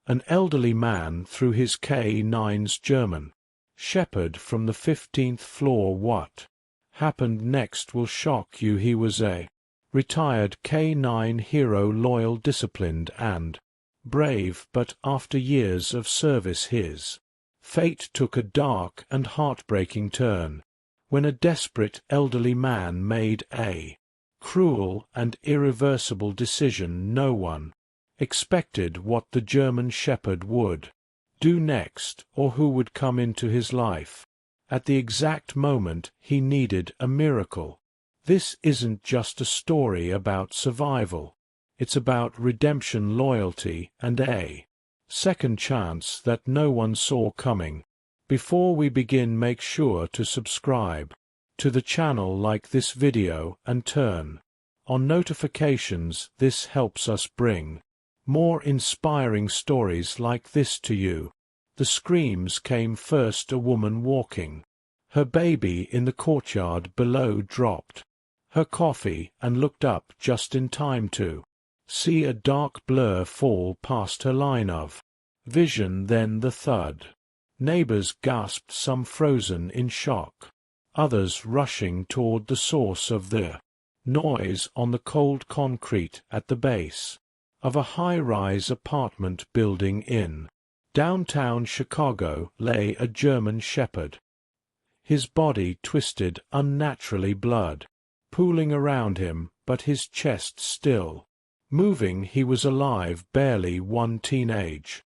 An elderly man through his K9's German shepherd from the 15th floor. What happened next will shock you. He was a retired K9 hero, loyal, disciplined, and brave, but after years of service his fate took a dark and heartbreaking turn, when a desperate elderly man made a cruel and irreversible decision. No one expected what the German shepherd would do next, or who would come into his life at the exact moment he needed a miracle. This isn't just a story about survival. It's about redemption, loyalty, and a second chance that no one saw coming. Before we begin, make sure to subscribe to the channel, like this video, and turn on notifications. This helps us bring more inspiring stories like this to you. The screams came first. A woman walking her baby in the courtyard below dropped her coffee and looked up just in time to see a dark blur fall past her line of vision, then the thud. Neighbors gasped, some frozen in shock, others rushing toward the source of the noise. On the cold concrete at the base of a high-rise apartment building in downtown Chicago lay a German shepherd, his body twisted unnaturally, blood pooling around him, but his chest still moving. He was alive, barely one. Teenage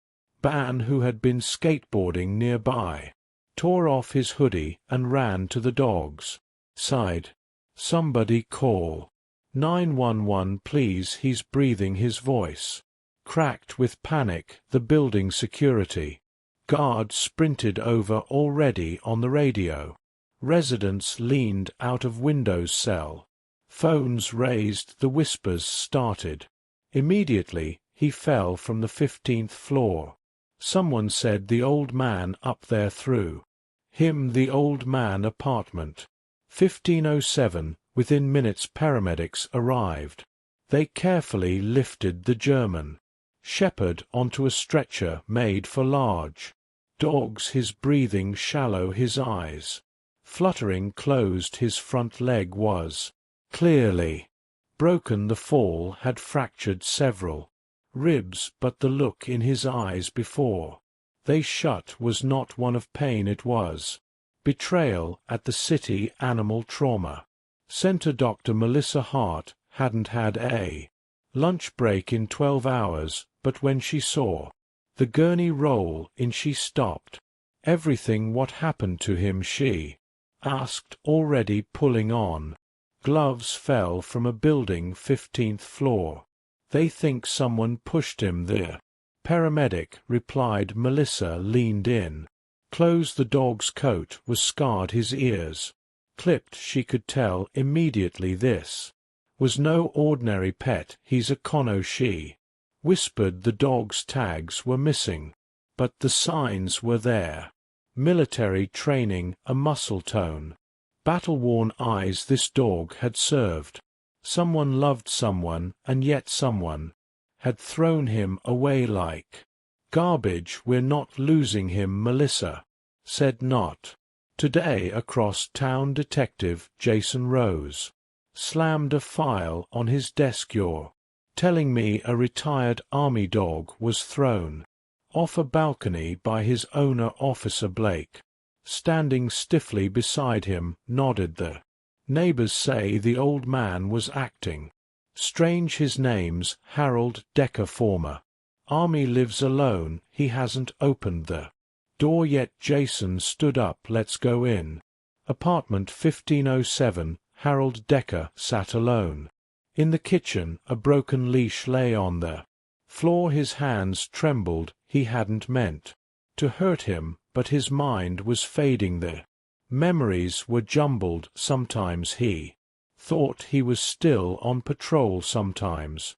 man who had been skateboarding nearby tore off his hoodie and ran to the dog's side. "Somebody call 911, please, he's breathing." His voice cracked with panic. The building security guard sprinted over, already on the radio. Residents leaned out of windows, cell phones raised. The whispers started. Immediately, he fell from the 15th floor. Someone said the old man up there threw him. The old man, apartment 1507. Within minutes, paramedics arrived. They carefully lifted the German shepherd onto a stretcher made for large dogs. His breathing shallow, his eyes fluttering closed. His front leg was clearly broken. The fall had fractured several ribs, but the look in his eyes before they shut was not one of pain. It was betrayal. At the city animal trauma center, Dr. Melissa Hart hadn't had a lunch break in 12 hours, but when she saw the gurney roll in, she stopped everything. "What happened to him?" she asked, already pulling on gloves. "Fell from a building, 15th floor. They think someone pushed him." The paramedic replied. Melissa leaned in close. The dog's coat was scarred, his ears clipped. She could tell immediately this was no ordinary pet. "He's a Conno," she whispered. The dog's tags were missing, but the signs were there. Military training, a muscle tone, battle-worn eyes. This dog had served someone, loved someone, and yet someone had thrown him away like garbage. "We're not losing him," Melissa said. "Not today." Across town, Detective Jason Rose slammed a file on his desk. "You're telling me a retired Army dog was thrown off a balcony by his owner?" Officer Blake, standing stiffly beside him, nodded. "The neighbors say the old man was acting strange. His name's Harold Decker, former Army, lives alone. He hasn't opened the door yet." Jason stood up. "Let's go in." Apartment 1507. Harold Decker sat alone in the kitchen. A broken leash lay on the floor. His hands trembled. He hadn't meant to hurt him, but his mind was fading. The memories were jumbled. Sometimes he thought he was still on patrol. Sometimes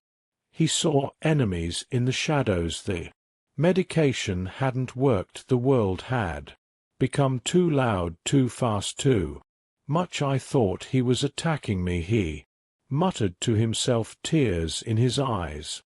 he saw enemies in the shadows. The medication hadn't worked. The world had become too loud, too fast, too much. "I thought he was attacking me," he muttered to himself, tears in his eyes.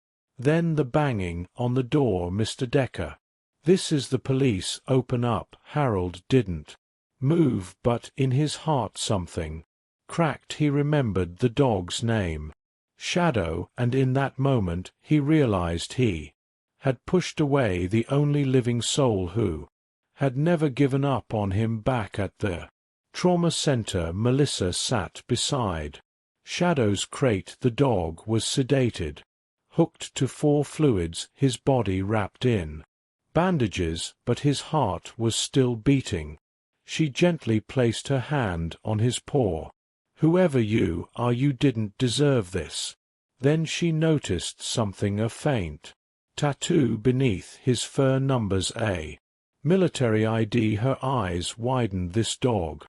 Then the banging on the door. Mr. Decker. This is the police. Open up. Harold didn't move, but in his heart something cracked. He remembered the dog's name, Shadow, and in that moment he realized he had pushed away the only living soul who had never given up on him. Back at the trauma center, Melissa sat beside Shadow's crate. The dog was sedated, hooked to 4 fluids, his body wrapped in bandages, but his heart was still beating. She gently placed her hand on his paw. Whoever you are, you didn't deserve this. Then she noticed something, a faint tattoo beneath his fur, numbers A. Military ID. Her eyes widened. This dog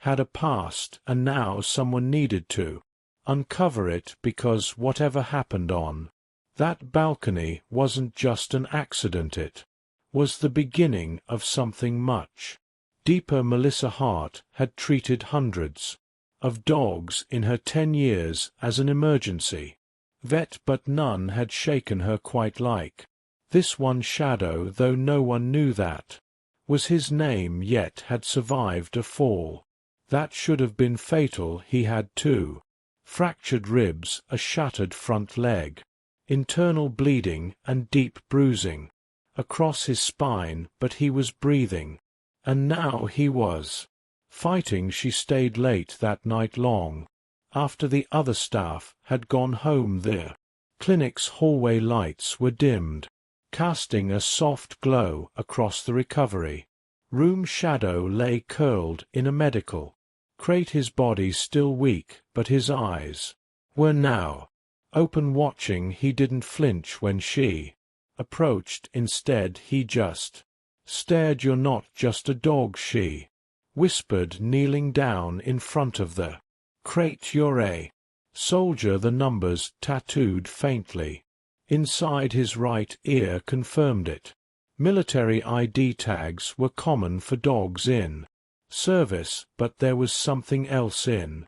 had a past, and now someone needed to uncover it, because whatever happened on that balcony wasn't just an accident. It was the beginning of something much deeper. Melissa Hart had treated hundreds of dogs in her 10 years as an emergency vet, but none had shaken her quite like this one. Shadow, though no one knew that was his name, yet had survived a fall that should have been fatal. He had 2 fractured ribs, a shattered front leg, internal bleeding, and deep bruising across his spine, but he was breathing. And now he was fighting. She stayed late that night, long after the other staff had gone home. The clinic's hallway lights were dimmed, casting a soft glow across the recovery room. Shadow lay curled in a medical crate, his body still weak, but his eyes were now open, watching. He didn't flinch when she approached. Instead, he just stared. You're not just a dog, she whispered, kneeling down in front of the crate. You're a soldier. The numbers tattooed faintly inside his right ear confirmed it. Military ID tags were common for dogs in service, but there was something else in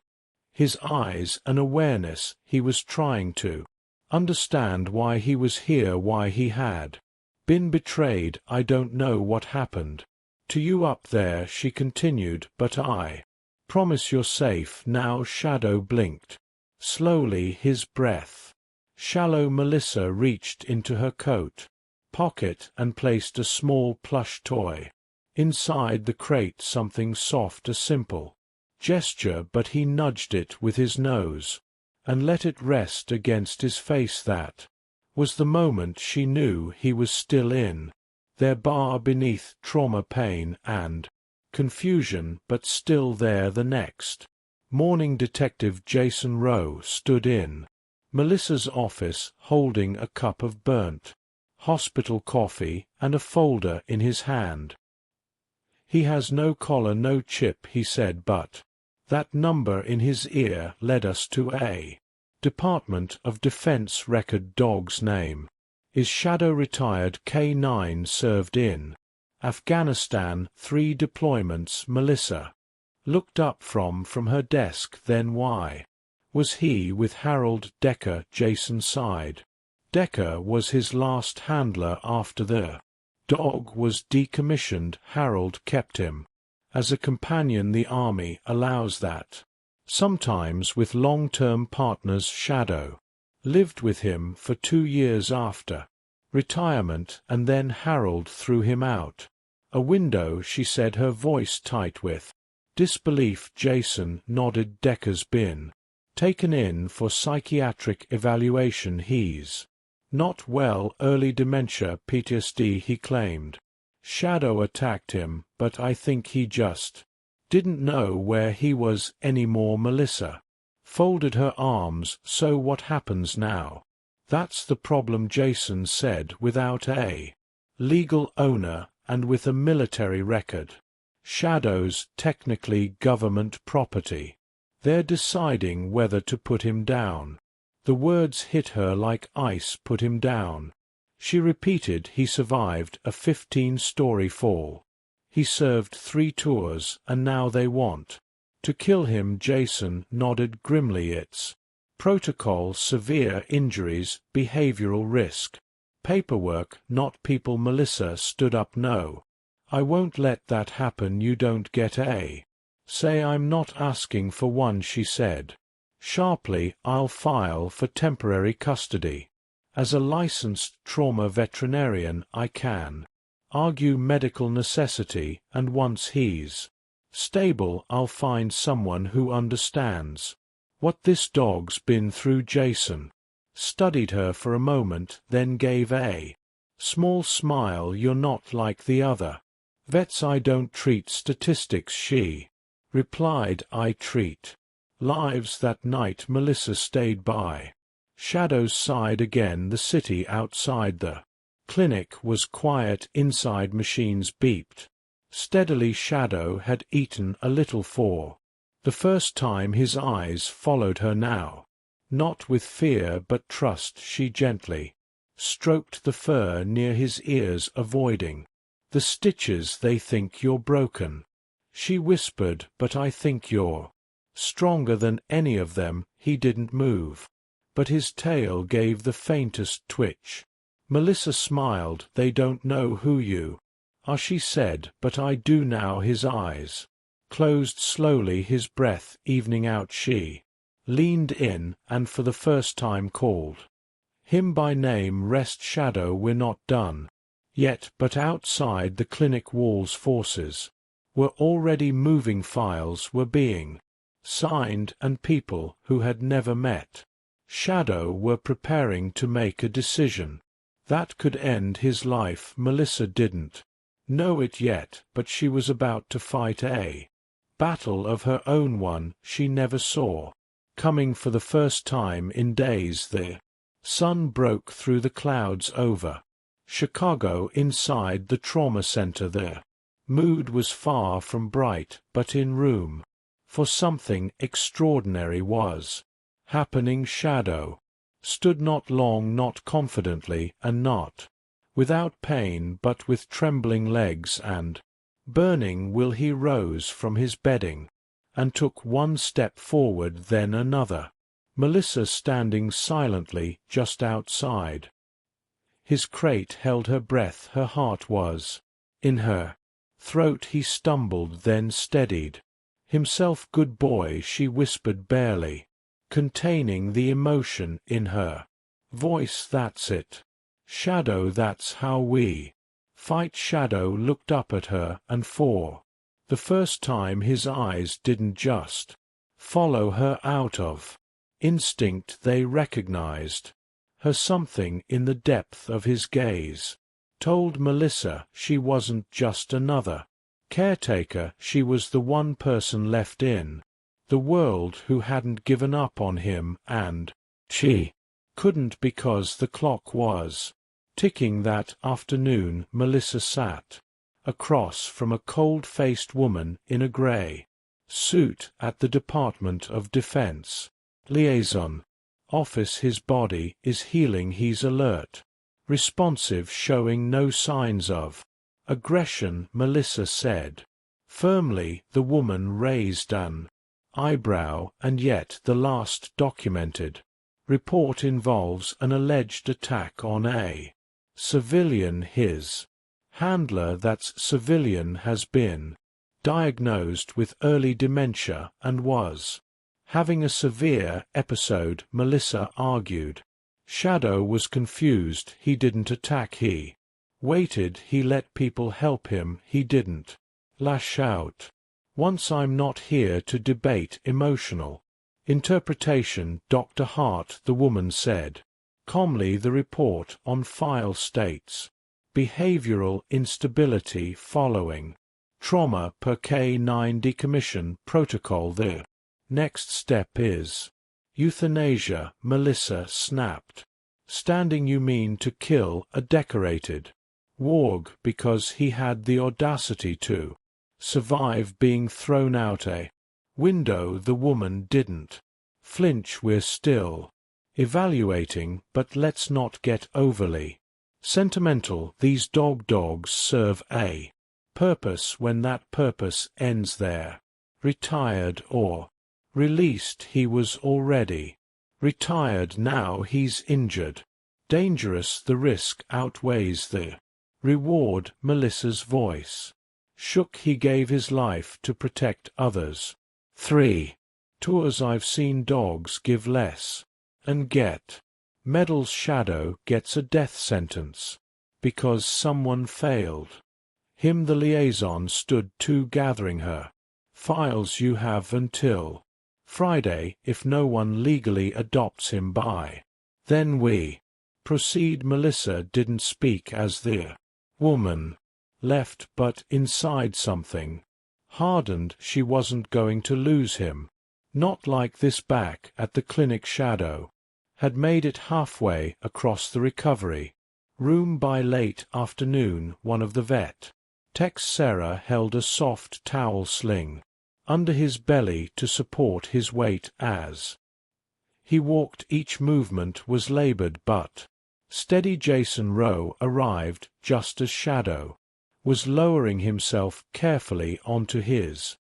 his eyes, an awareness. He was trying to understand why he was here, why he had been betrayed. I don't know what happened to you up there, she continued, but I promise you're safe now. Shadow blinked slowly, his breath shallow. Melissa reached into her coat pocket and placed a small plush toy inside the crate, something soft, a simple gesture, but he nudged it with his nose and let it rest against his face. That was the moment she knew he was still in their bar, beneath trauma, pain, and confusion, but still there. The next morning, Detective Jason Rowe stood in Melissa's office, holding a cup of burnt hospital coffee and a folder in his hand. He has no collar, no chip, he said, but that number in his ear led us to a Department of Defense record. Dog's name is Shadow, retired K9, served in Afghanistan, 3 deployments. Melissa looked up from her desk. Then why was he with Harold Decker? Jason sighed. Decker was his last handler after the dog was decommissioned. Harold kept him as a companion. The Army allows that sometimes with long-term partners. Shadow lived with him for 2 years after retirement, and then Harold threw him out a window, she said, her voice tight with disbelief. Jason nodded. Decker's been taken in for psychiatric evaluation. He's not well, early dementia, PTSD, he claimed. Shadow attacked him, but I think he just didn't know where he was anymore. Melissa folded her arms. So what happens now? That's the problem, Jason said, without a legal owner and with a military record. Shadow's technically government property. They're deciding whether to put him down. The words hit her like ice. Put him down. She repeated. He survived a 15-story fall. He served 3 tours, and now they want to kill him. Jason nodded grimly. It's Protocol severe injuries, behavioral risk. Paperwork, not people. Melissa stood up. No. I won't let that happen. You don't get a say. I'm not asking for one, she said. Sharply, I'll file for temporary custody. As a licensed trauma veterinarian, I can argue medical necessity, and once he's stable, I'll find someone who understands what this dog's been through. Jason studied her for a moment, then gave a small smile. You're not like the other vets. I don't treat statistics, she replied. I treat lives. That night Melissa stayed by Shadow's side again. The city outside the clinic was quiet. Inside, machines beeped steadily. Shadow had eaten a little for the first time. His eyes followed her now, not with fear but trust. She gently stroked the fur near his ears, avoiding the stitches. They think you're broken, she whispered, but I think you're stronger than any of them. He didn't move, but his tail gave the faintest twitch. Melissa smiled. They don't know who you are, she said, but I do now. His eyes closed slowly, his breath evening out. She leaned in, and for the first time called him by name. Rest, Shadow, we're not done yet. But outside the clinic walls, forces were already moving. Files were being signed, and people who had never met Shadow were preparing to make a decision that could end his life. Melissa didn't know it yet, but she was about to fight a battle of her own, one she never saw coming. For the first time in days, the sun broke through the clouds over Chicago. Inside the trauma center, the mood was far from bright, but in room for something extraordinary was happening. Shadow stood not long, not confidently, and not without pain, but with trembling legs and burning will. He rose from his bedding and took one step forward, then another. Melissa standing silently just outside his crate held her breath. Her heart was in her throat. He stumbled, then steadied himself. Good boy, she whispered, barely containing the emotion in her voice. That's it, Shadow, that's how we fight. Shadow looked up at her, and for the first time his eyes didn't just follow her out of instinct. They recognized her. Something in the depth of his gaze told Melissa she wasn't just another caretaker. She was the one person left in the world who hadn't given up on him, and she couldn't because the clock was ticking. That afternoon Melissa sat across from a cold-faced woman in a gray suit at the Department of Defense liaison office. His body is healing. He's alert, responsive, showing no signs of aggression, Melissa said firmly. The woman raised an eyebrow. And yet the last documented report involves an alleged attack on a civilian. His handler, that's civilian, has been diagnosed with early dementia and was having a severe episode, Melissa argued. Shadow was confused. He didn't attack. He waited. He let people help him. He didn't lash out. Once. I'm not here to debate emotional interpretation, Dr. Hart, the woman said calmly. The report on file states behavioral instability following trauma per K9 decommission protocol. The next step is euthanasia, Melissa snapped. Standing. You mean to kill a decorated warg because he had the audacity to survive being thrown out a window? The woman didn't flinch. We're still evaluating, but let's not get overly sentimental. These dogs serve a purpose. When that purpose ends, they're retired or released. He was already Retired now he's injured. Dangerous, the risk outweighs the reward. Melissa's voice shook. He gave his life to protect others. 3 tours I've seen dogs give less and get medals. Shadow gets a death sentence because someone failed him. The liaison stood to gathering her files. You have until Friday. If no one legally adopts him by then we proceed. Melissa didn't speak as the woman left, but inside something hardened. She wasn't going to lose him. Not like this. Back at the clinic, Shadow had made it halfway across the recovery room by late afternoon. One of the vet techs, Sarah, held a soft towel sling under his belly to support his weight as he walked. Each movement was labored but steady. Jason Rowe arrived just as Shadow was lowering himself carefully onto his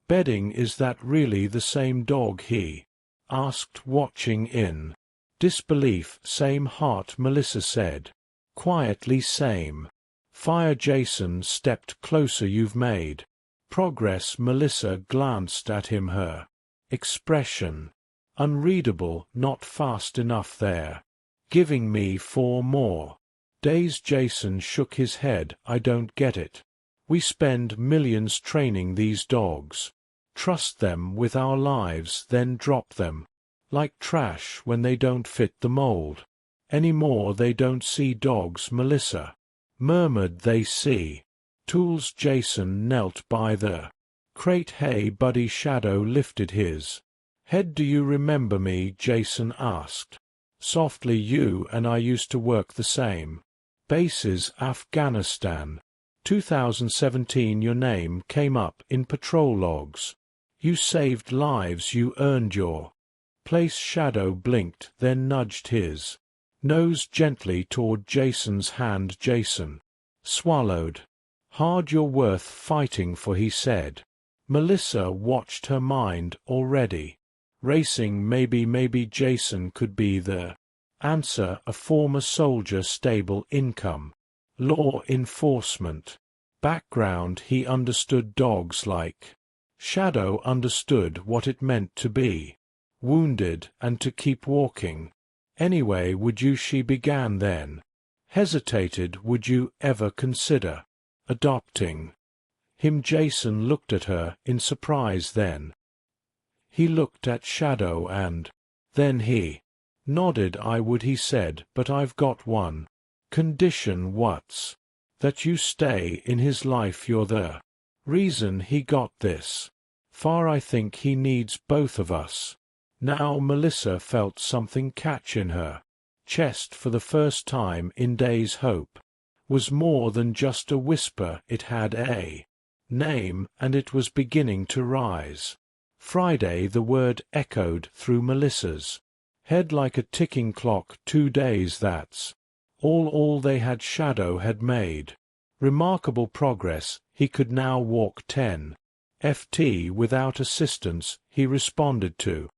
bedding. Is that really the same dog? He asked, watching in disbelief. Same heart, Melissa said quietly. Same fire. Jason stepped closer. You've made progress. Melissa glanced at him, her expression unreadable. Not fast enough there. Giving me 4 more days. Jason shook his head. I don't get it. We spend millions training these dogs. Trust them with our lives, then drop them like trash when they don't fit the mold anymore. They don't see dogs, Melissa murmured. They see tools. Jason knelt by the crate. Hey, buddy. Shadow lifted his head. Do you remember me? Jason asked softly. You and I used to work the same bases. Afghanistan 2017. Your name came up in patrol logs. You saved lives. You earned your place. Shadow blinked, then nudged his nose gently toward Jason's hand. Jason swallowed hard. You're worth fighting for, he said. Melissa watched, her mind already racing. Maybe Jason could be the answer. A former soldier, stable income, law enforcement background. He understood dogs like Shadow understood what it meant to be wounded and to keep walking. Anyway, would you? She began, then hesitated. Would you ever consider adopting him? Jason looked at her in surprise. Then he looked at Shadow and then he nodded. I would, he said, but I've got one condition. What's that? You stay in his life. You're the reason he got this far. I think he needs both of us. Now Melissa felt something catch in her chest for the first time in days. Hope was more than just a whisper. It had a name, and it was beginning to rise. Friday. The word echoed through Melissa's head like a ticking clock. 2 days. That's all they had. Shadow had made remarkable progress. He could now walk 10 ft without assistance. He responded to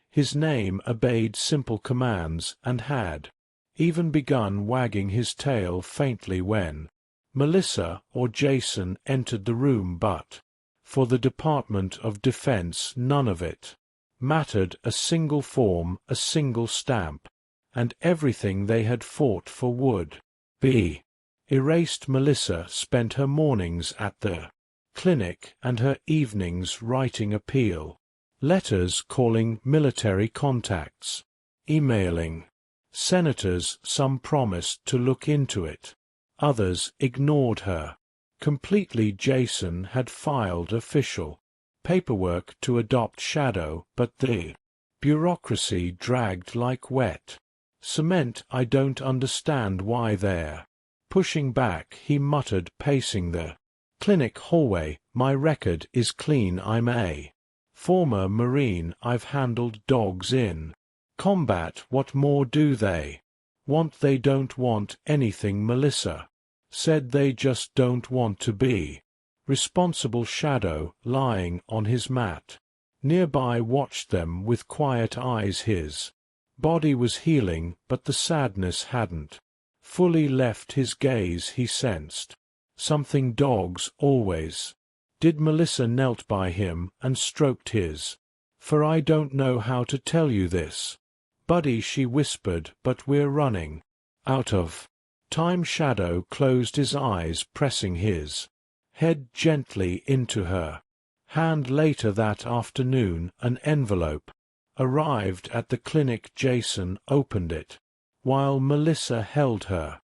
his name, obeyed simple commands, and had even begun wagging his tail faintly when Melissa or Jason entered the room. But for the Department of Defense none of it mattered. A single form, a single stamp, and everything they had fought for would be erased. Melissa spent her mornings at the clinic and her evenings writing appeal letters, calling military contacts, emailing senators. Some promised to look into it. Others ignored her completely. Jason had filed official paperwork to adopt Shadow, but the bureaucracy dragged like wet cement. I don't understand why they're pushing back, he muttered, pacing the clinic hallway. My record is clean. I'm a former Marine. I've handled dogs in combat. What more do they want? They don't want anything, Melissa said. They just don't want to be responsible. Shadow, lying on his mat, Nearby watched them with quiet eyes. His body was healing, but the sadness hadn't fully left his gaze. He sensed something dogs always did. Melissa knelt by him and stroked his fur. "I don't know how to tell you this, buddy," she whispered, "but we're running out of time." Shadow closed his eyes, pressing his head gently into her hand. Later that afternoon, an envelope arrived at the clinic. Jason opened it while Melissa held her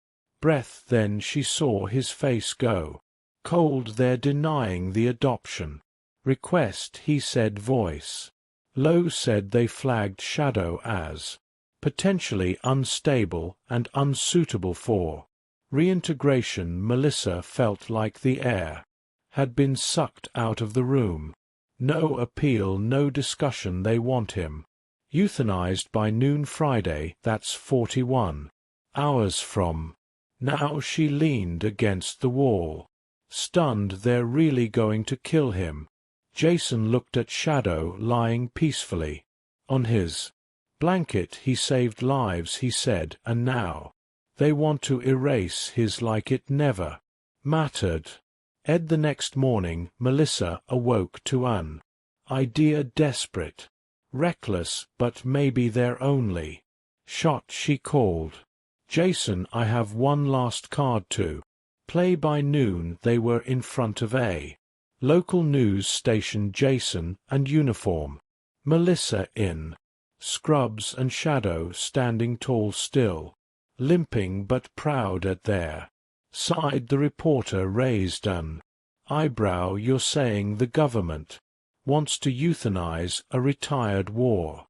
breath. Then she saw his face go cold. "They're denying the adoption request," he said, voice low. "Said they flagged Shadow as potentially unstable and unsuitable for reintegration." Melissa felt like the air had been sucked out of the room. No appeal, no discussion. They want him euthanized by noon Friday. That's 41 hours from now. She leaned against the wall, stunned. They're really going to kill him? Jason looked at Shadow lying peacefully on his blanket. "He saved lives," he said, "and now they want to erase his like it never mattered." The next morning, Melissa awoke to an idea. Desperate, reckless, but maybe their only shot. She called Jason. "I have one last card to play." By noon they were in front of a local news station. Jason and uniform, Melissa in scrubs, and Shadow standing tall, still limping but proud at their side. The reporter raised an eyebrow. "You're saying the government wants to euthanize a retired war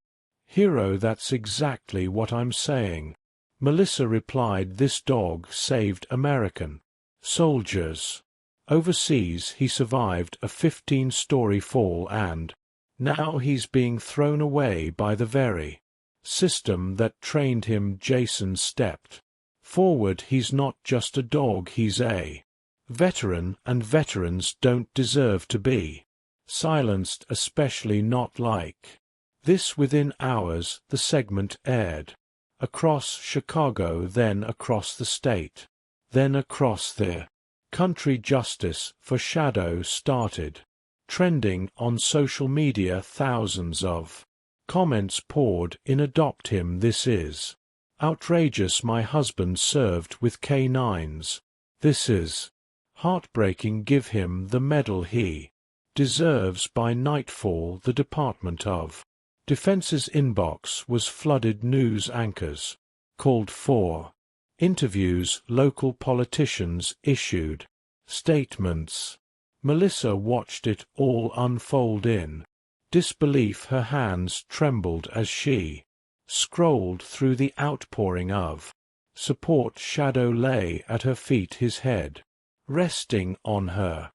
hero?" "That's exactly what I'm saying," Melissa replied. "This dog saved American soldiers overseas. He survived a 15-story fall, and now he's being thrown away by the very system that trained him." Jason stepped forward. "He's not just a dog, he's a veteran, and veterans don't deserve to be silenced, especially not like this." Within hours, the segment aired across Chicago, then across the state, then across the country. Justice for Shadow started trending on social media. Thousands of comments poured in. "Adopt him. This is outrageous. My husband served with K9s. This is heartbreaking. Give him the medal he deserves." By nightfall, the Department of Defense's inbox was flooded. News anchors called for interviews. Local politicians issued statements. Melissa watched it all unfold in disbelief. Her hands trembled as she scrolled through the outpouring of support. Shadow lay at her feet, his head resting on her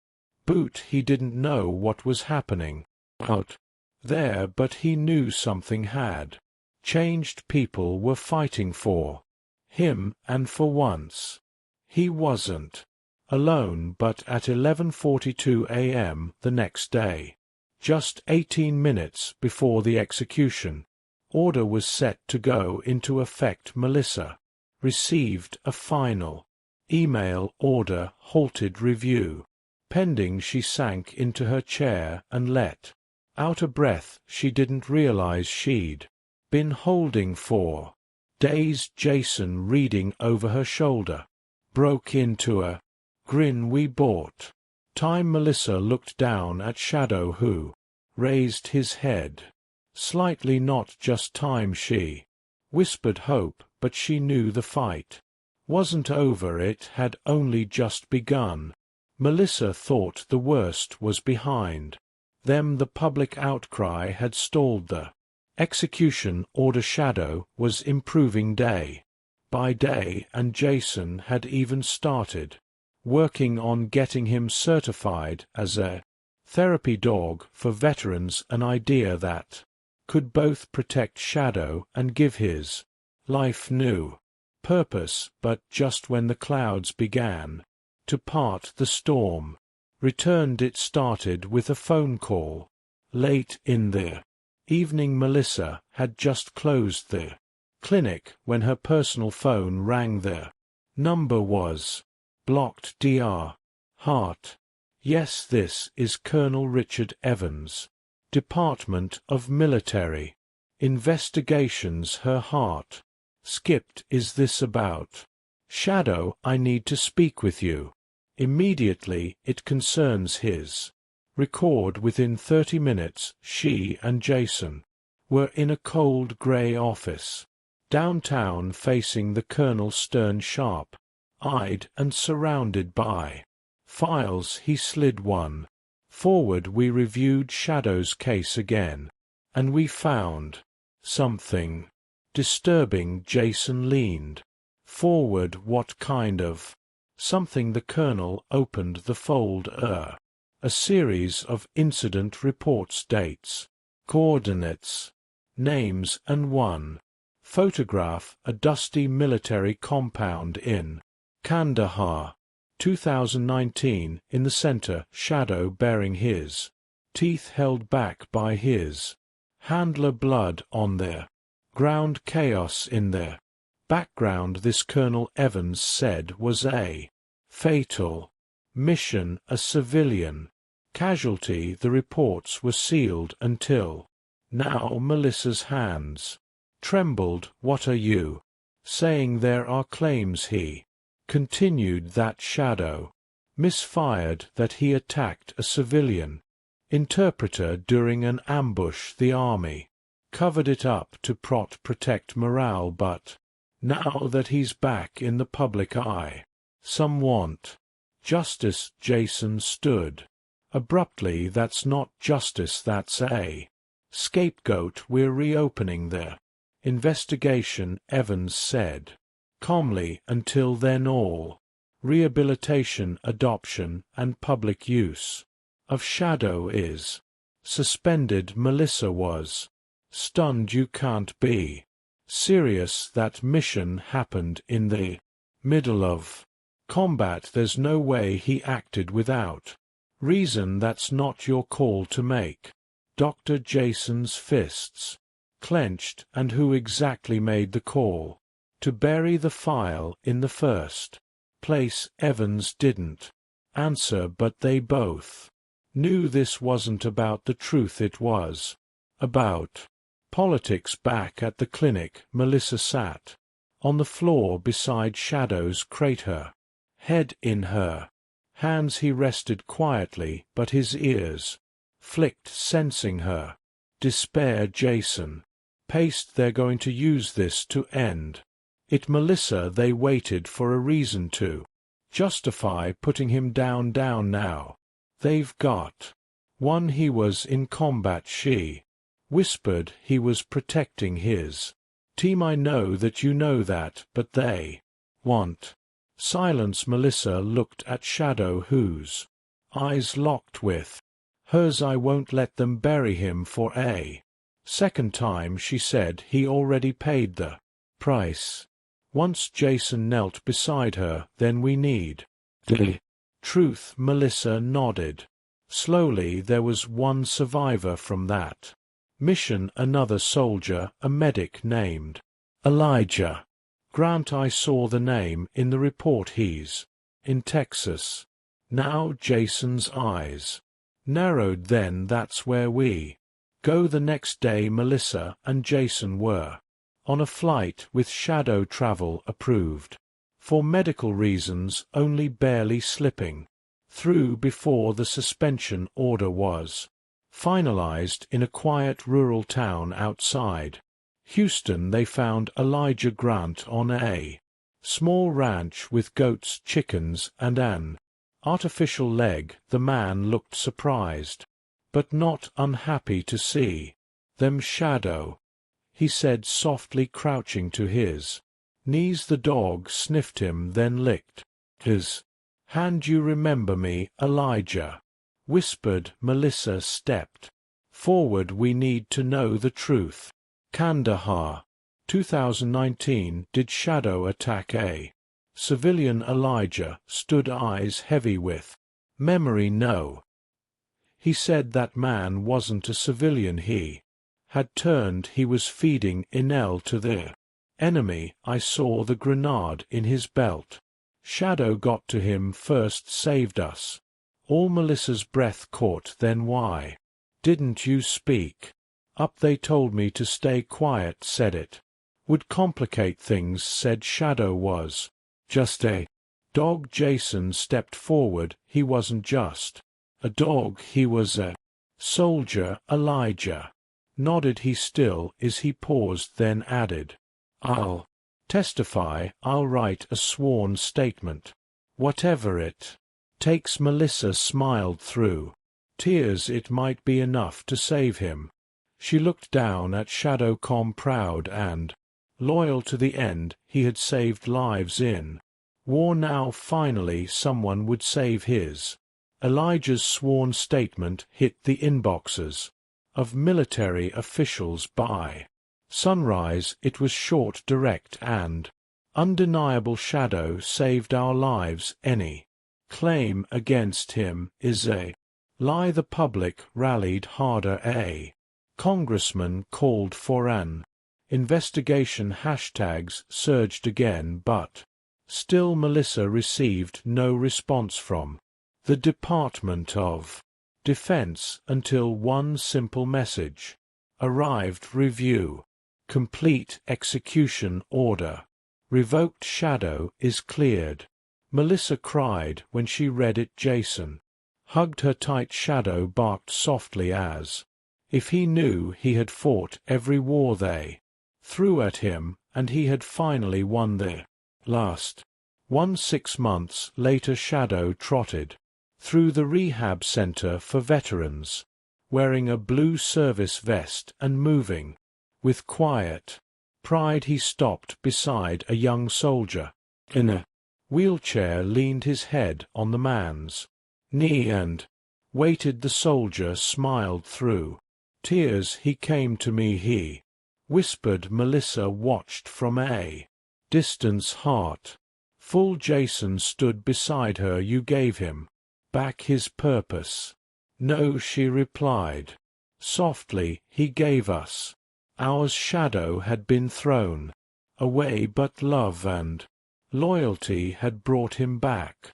boot. He didn't know what was happening out there, but he knew something had changed. People were fighting for him, and for once he wasn't alone. But at 11:42 a.m. the next day, just 18 minutes before the execution order was set to go into effect, Melissa received a final email. Order halted, review pending. She sank into her chair and let out a breath she didn't realize she'd been holding for days. Jason, reading over her shoulder, broke into a grin. "We bought time." Melissa looked down at Shadow, who raised his head slightly. "Not just time," she whispered. "Hope." But she knew the fight wasn't over. It had only just begun. Melissa thought the worst was behind them. The public outcry had stalled the execution order. Shadow was improving day by day, and Jason had even started working on getting him certified as a therapy dog for veterans, an idea that could both protect Shadow and give his life new purpose. But just when the clouds began to part, the storm returned. It started with a phone call Late in the evening, Melissa had just closed the clinic when her personal phone rang. The number was blocked. Dr. Hart. Yes, this is Colonel Richard Evans, Department of Military Investigations. Her heart skipped. Is this about Shadow? I need to speak with you immediately. It concerns his record. Within 30 minutes, she and Jason were in a cold grey office downtown, facing the colonel, stern, sharp-eyed, and surrounded by files. He slid one forward. We reviewed Shadow's case again, and we found something disturbing. Jason leaned forward. What kind of something? The colonel opened the folder. A series of incident reports, dates, coordinates, names, and one photograph. A dusty military compound in Kandahar, 2019. In the center, Shadow bearing his teeth held back by his handler. Blood on their ground. Chaos in their background. This, Colonel Evans said, was a fatal mission. A civilian casualty. The reports were sealed until now. Melissa's hands trembled. What are you saying? There are claims, he continued, that Shadow misfired, that he attacked a civilian interpreter during an ambush. The army covered it up to protect morale, but now that he's back in the public eye, some want justice. Jason stood abruptly. That's not justice, that's a scapegoat. We're reopening the investigation, Evans said calmly. Until then, all rehabilitation, adoption, and public use of Shadow is suspended. Melissa was stunned. You can't be serious. That mission happened in the middle of combat. There's no way he acted without reason. That's not your call to make. Dr. Jason's fists clenched. And who exactly made the call to bury the file in the first place? Evans didn't answer, but they both knew this wasn't about the truth. It was about politics. Back at the clinic, Melissa sat on the floor beside Shadow's crate, her head in her hands. He rested quietly, but his ears flicked, sensing her despair. Jason paced. They're going to use this to end it, Melissa. They waited for a reason to justify putting him down. Now they've got one. He was in combat, she whispered. He was protecting his team. I know that you know that, but they want silence. Melissa looked at Shadow, whose eyes locked with hers. I won't let them bury him for a second time, she said. He already paid the price once. Jason knelt beside her. Then we need the truth. Melissa nodded slowly. There was one survivor from that mission, another soldier, a medic named Elijah Grant. I saw the name in the report. He's in Texas now. Jason's eyes narrowed. Then that's where we go. The next day, Melissa and Jason were on a flight with Shadow, travel approved for medical reasons, only barely slipping through before the suspension order was finalized. In a quiet rural town outside Houston, they found Elijah Grant on a small ranch with goats, chickens, and an artificial leg. The man looked surprised, but not unhappy to see them. Shadow, he said softly, crouching to his knees. The dog sniffed him, then licked his hand. You remember me, Elijah whispered. Melissa stepped forward. We need to know the truth. Kandahar, 2019. Did Shadow attack a civilian? Elijah stood, eyes heavy with memory. No. He said that man wasn't a civilian, he had turned, he was feeding Inel to the enemy. I saw the grenade in his belt. Shadow got to him first, saved us. All Melissa's breath caught. Then why didn't you speak up? They told me to stay quiet, said it would complicate things, said Shadow was just a dog. Jason stepped forward. He wasn't just a dog, he was a soldier. Elijah nodded. He still is. He paused, then added, I'll testify, I'll write a sworn statement. Whatever it takes. Melissa smiled through tears. It might be enough to save him. She looked down at Shadow, calm, proud, and loyal to the end. He had saved lives in war. Now finally someone would save his. Elijah's sworn statement hit the inboxes of military officials by sunrise. It was short, direct, and undeniable. Shadow saved our lives. Any claim against him is a lie. The public rallied harder. A congressman called for an investigation. Hashtags surged again, but still Melissa received no response from the Department of Defense until one simple message arrived: review complete, execution order revoked, Shadow is cleared. Melissa cried when she read it. Jason hugged her tight. Shadow barked softly as if he knew he had fought every war they threw at him, and he had finally won the last one. 6 months later, Shadow trotted through the rehab center for veterans, wearing a blue service vest and moving with quiet pride. He stopped beside a young soldier in a wheelchair, leaned his head on the man's knee, and waited. The soldier smiled through tears. He came to me, he whispered. Melissa watched from a distance, heart full. Jason stood beside her. You gave him back his purpose? No, she replied softly. He gave us ours. Shadow had been thrown away, but love and loyalty had brought him back.